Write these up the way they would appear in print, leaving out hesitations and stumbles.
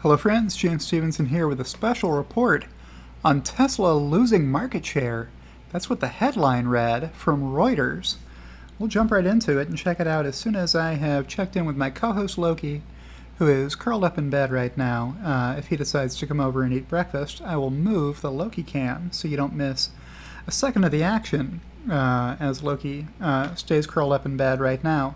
Hello friends, James Stevenson here with a special report on Tesla losing market share. That's what the headline read from Reuters. We'll jump right into it and check it out as soon as I have checked in with my co-host Loki, who is curled up in bed right now. If he decides to come over and eat breakfast, I will move the Loki cam so you don't miss a second of the action as Loki stays curled up in bed right now.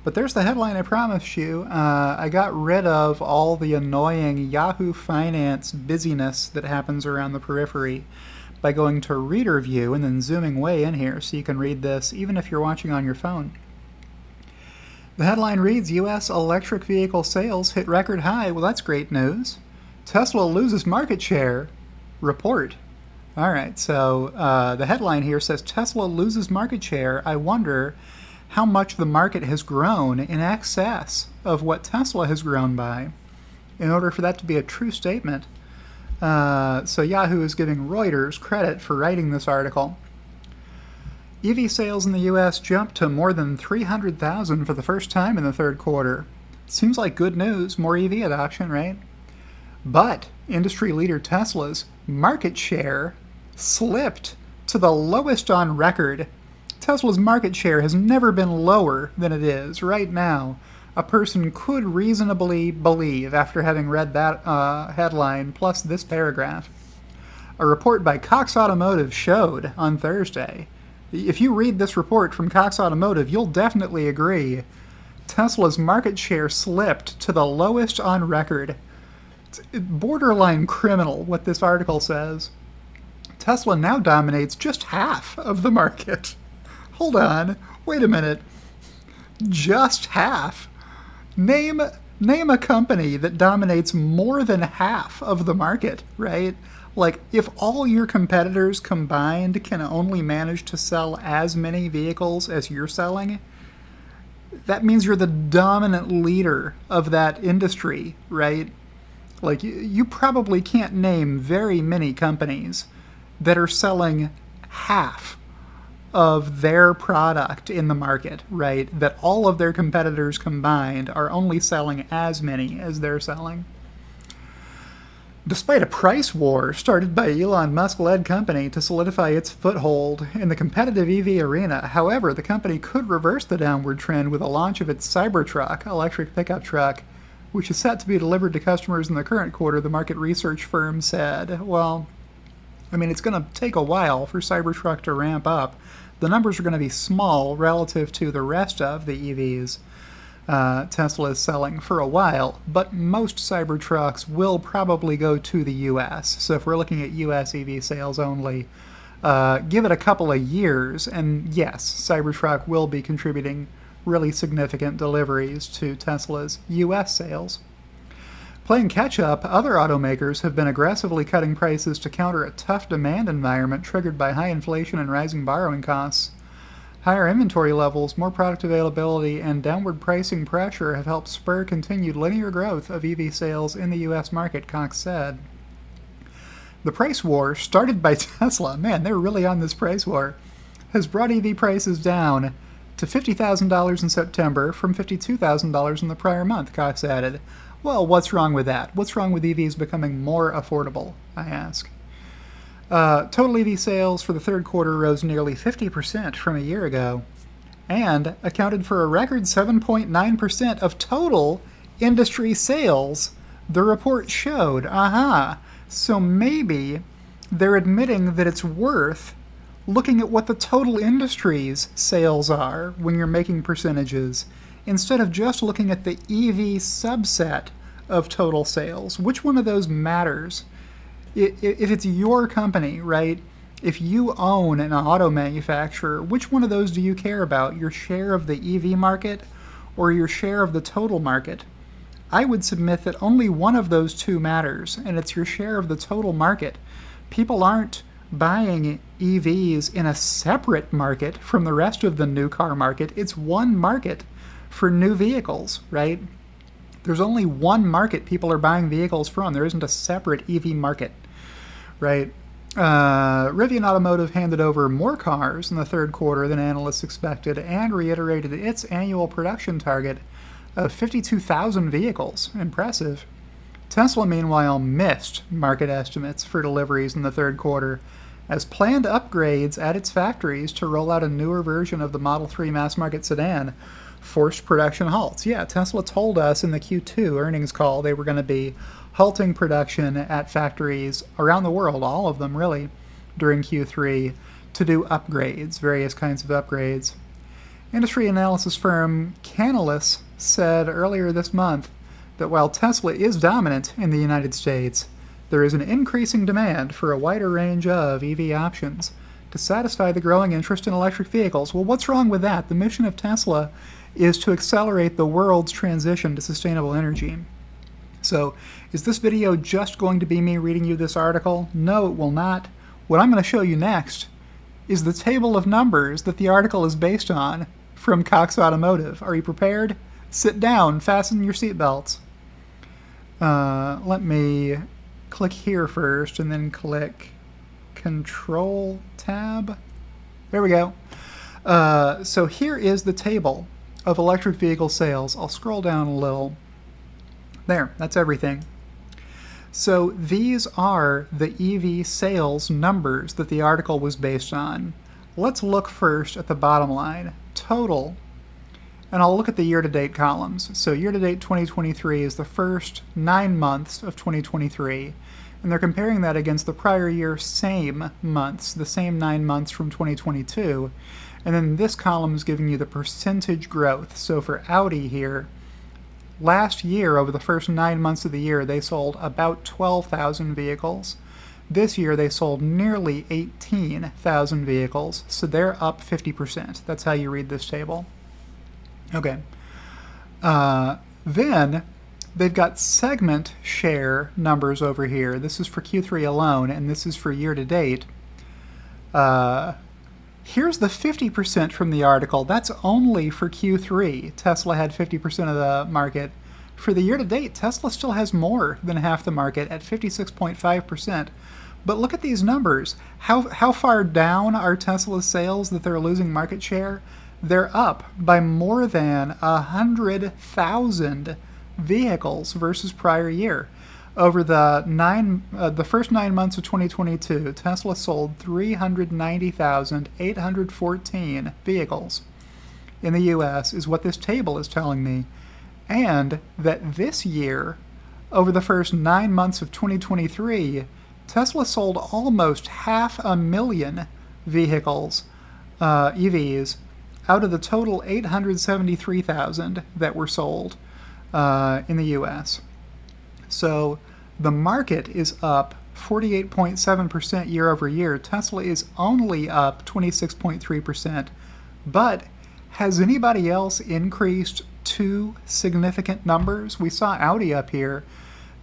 But there's the headline I promised you. I got rid of all the annoying Yahoo Finance busyness that happens around the periphery by going to Reader View and then zooming way in here so you can read this even if you're watching on your phone. The headline reads, U.S. electric vehicle sales hit record high. Well, that's great news. Tesla loses market share. Report. All right, so the headline here says Tesla loses market share. I wonder how much the market has grown in excess of what Tesla has grown by in order for that to be a true statement. So Yahoo is giving Reuters credit for writing this article. EV sales in the U.S. jumped to more than 300,000 for the first time in the third quarter. Seems like good news, more EV adoption, right? But industry leader Tesla's market share slipped to the lowest on record. Tesla's market share has never been lower than it is right now. A person could reasonably believe after having read that headline plus this paragraph. A report by Cox Automotive showed on Thursday. If you read this report from Cox Automotive, you'll definitely agree. Tesla's market share slipped to the lowest on record. It's borderline criminal what this article says. Tesla now dominates just half of the market. Hold on, wait a minute. Just half? Name a company that dominates more than half of the market, right? Like, if all your competitors combined can only manage to sell as many vehicles as you're selling, that means you're the dominant leader of that industry, right? Like, you probably can't name very many companies that are selling half of their product in the market, right? That all of their competitors combined are only selling as many as they're selling. Despite a price war started by Elon Musk-led company to solidify its foothold in the competitive EV arena, however, the company could reverse the downward trend with the launch of its Cybertruck electric pickup truck, which is set to be delivered to customers in the current quarter, the market research firm said. Well, I mean, it's going to take a while for Cybertruck to ramp up. The numbers are going to be small relative to the rest of the EVs Tesla is selling for a while, but most Cybertrucks will probably go to the U.S. So if we're looking at U.S. EV sales only, give it a couple of years, and yes, Cybertruck will be contributing really significant deliveries to Tesla's U.S. sales. Playing catch-up, other automakers have been aggressively cutting prices to counter a tough demand environment triggered by high inflation and rising borrowing costs. Higher inventory levels, more product availability, and downward pricing pressure have helped spur continued linear growth of EV sales in the U.S. market, Cox said. The price war, started by Tesla, man, they're really on this price war, has brought EV prices down to $50,000 in September from $52,000 in the prior month, Cox added. Well, what's wrong with that? What's wrong with EVs becoming more affordable, I ask? Total EV sales for the third quarter rose nearly 50% from a year ago and accounted for a record 7.9% of total industry sales, the report showed. So maybe they're admitting that it's worth looking at what the total industry's sales are when you're making percentages, instead of just looking at the EV subset of total sales. Which one of those matters? If it's your company, right? If you own an auto manufacturer, which one of those do you care about? Your share of the EV market or your share of the total market? I would submit that only one of those two matters, and it's your share of the total market. People aren't buying EVs in a separate market from the rest of the new car market. It's one market for new vehicles, right? There's only one market people are buying vehicles from. There isn't a separate EV market, right? Rivian Automotive handed over more cars in the third quarter than analysts expected and reiterated its annual production target of 52,000 vehicles. Impressive. Tesla, meanwhile, missed market estimates for deliveries in the third quarter as planned upgrades at its factories to roll out a newer version of the Model 3 mass market sedan forced production halts. Yeah, Tesla told us in the Q2 earnings call they were going to be halting production at factories around the world, all of them really, during Q3 to do upgrades, various kinds of upgrades. Industry analysis firm Canalys said earlier this month that while Tesla is dominant in the United States, there is an increasing demand for a wider range of EV options to satisfy the growing interest in electric vehicles. Well, what's wrong with that? The mission of Tesla is to accelerate the world's transition to sustainable energy. So, is this video just going to be me reading you this article? No, it will not. What I'm going to show you next is the table of numbers that the article is based on from Cox Automotive. Are you prepared? Sit down, fasten your seatbelts. Let me click here first and then click Control Tab. There we go. So here is the table of electric vehicle sales. I'll scroll down a little. There, that's everything. So these are the EV sales numbers that the article was based on. Let's look first at the bottom line, total, and I'll look at the year-to-date columns. So year-to-date 2023 is the first 9 months of 2023, and they're comparing that against the prior year same months, the same 9 months from 2022, and then this column is giving you the percentage growth. So for Audi here, last year, over the first 9 months of the year, they sold about 12,000 vehicles. This year, they sold nearly 18,000 vehicles, so they're up 50%. That's how you read this table. Okay. Then, they've got segment share numbers over here. This is for Q3 alone, and this is for year-to-date. Here's the 50% from the article. That's only for Q3. Tesla had 50% of the market. For the year-to-date, Tesla still has more than half the market at 56.5%. But look at these numbers. How far down are Tesla's sales that they're losing market share? They're up by more than 100,000 vehicles versus prior year. Over the first 9 months of 2022, Tesla sold 390,814 vehicles in the U.S., is what this table is telling me. And that this year, over the first 9 months of 2023, Tesla sold almost 500,000 vehicles, EVs, out of the total 873,000 that were sold in the U.S. So the market is up 48.7% year over year. Tesla is only up 26.3%. But has anybody else increased two significant numbers? We saw Audi up here.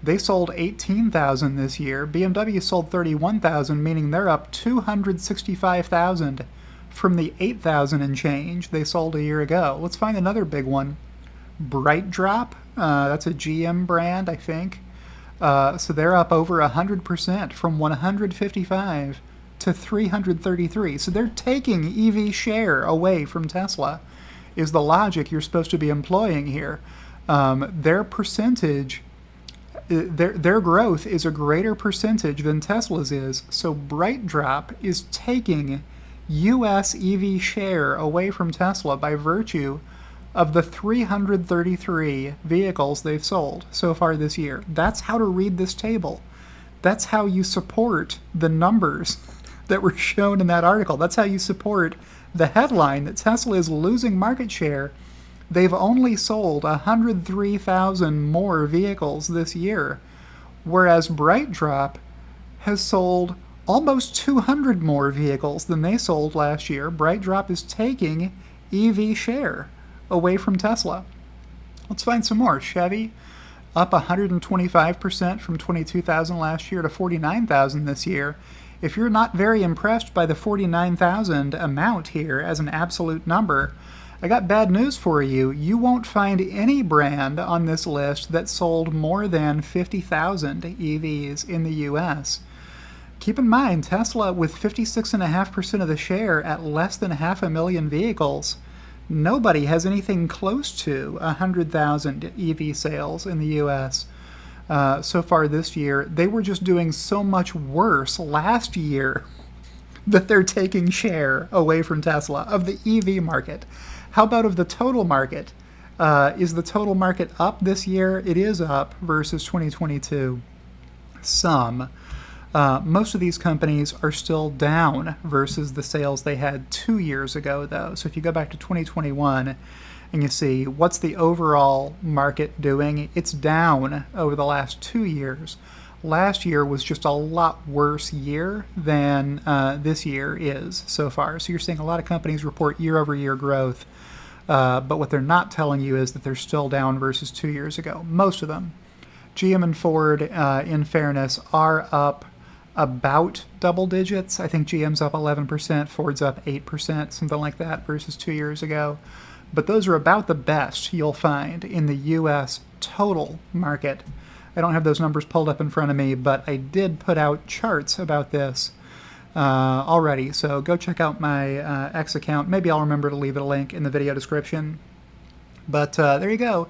They sold 18,000 this year. BMW sold 31,000, meaning they're up 265,000 from the 8,000 and change they sold a year ago. Let's find another big one. BrightDrop, that's a GM brand, I think. So they're up over 100% from 155 to 333. So they're taking EV share away from Tesla, is the logic you're supposed to be employing here. Their percentage, their growth is a greater percentage than Tesla's is. So BrightDrop is taking U.S. EV share away from Tesla by virtue of the 333 vehicles they've sold so far this year. That's how to read this table. That's how you support the numbers that were shown in that article. That's how you support the headline that Tesla is losing market share. They've only sold 103,000 more vehicles this year, whereas BrightDrop has sold almost 200 more vehicles than they sold last year. BrightDrop is taking EV share away from Tesla. Let's find some more. Chevy up 125% from 22,000 last year to 49,000 this year. If you're not very impressed by the 49,000 amount here as an absolute number, I got bad news for you. You won't find any brand on this list that sold more than 50,000 EVs in the US. Keep in mind, Tesla, with 56.5% of the share at less than 500,000 vehicles, nobody has anything close to 100,000 EV sales in the US. so far this year. They were just doing so much worse last year that they're taking share away from Tesla of the EV market. How about of the total market? Is the total market up this year? It is up versus 2022. Some. Most of these companies are still down versus the sales they had 2 years ago, though. So if you go back to 2021 and you see what's the overall market doing, it's down over the last 2 years. Last year was just a lot worse year than this year is so far. So you're seeing a lot of companies report year-over-year growth, but what they're not telling you is that they're still down versus 2 years ago. Most of them. GM and Ford, in fairness, are up about double digits. I think GM's up 11%, Ford's up 8%, something like that, versus 2 years ago. But those are about the best you'll find in the U.S. total market. I don't have those numbers pulled up in front of me, but I did put out charts about this already. So go check out my X account. Maybe I'll remember to leave a link in the video description. But there you go.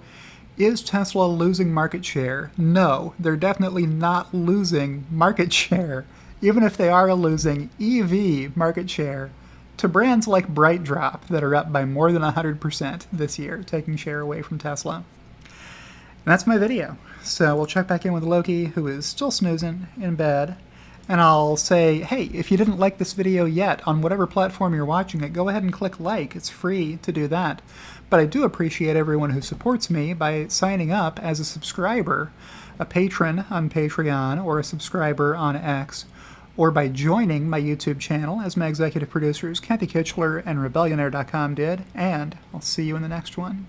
Is Tesla losing market share? No, they're definitely not losing market share, even if they are losing EV market share to brands like BrightDrop that are up by more than 100% this year, taking share away from Tesla. And that's my video. So we'll check back in with Loki, who is still snoozing in bed. And I'll say, hey, if you didn't like this video yet, on whatever platform you're watching it, go ahead and click like. It's free to do that. But I do appreciate everyone who supports me by signing up as a subscriber, a patron on Patreon, or a subscriber on X, or by joining my YouTube channel, as my executive producers Kathy Kitchler and Rebellionaire.com did. And I'll see you in the next one.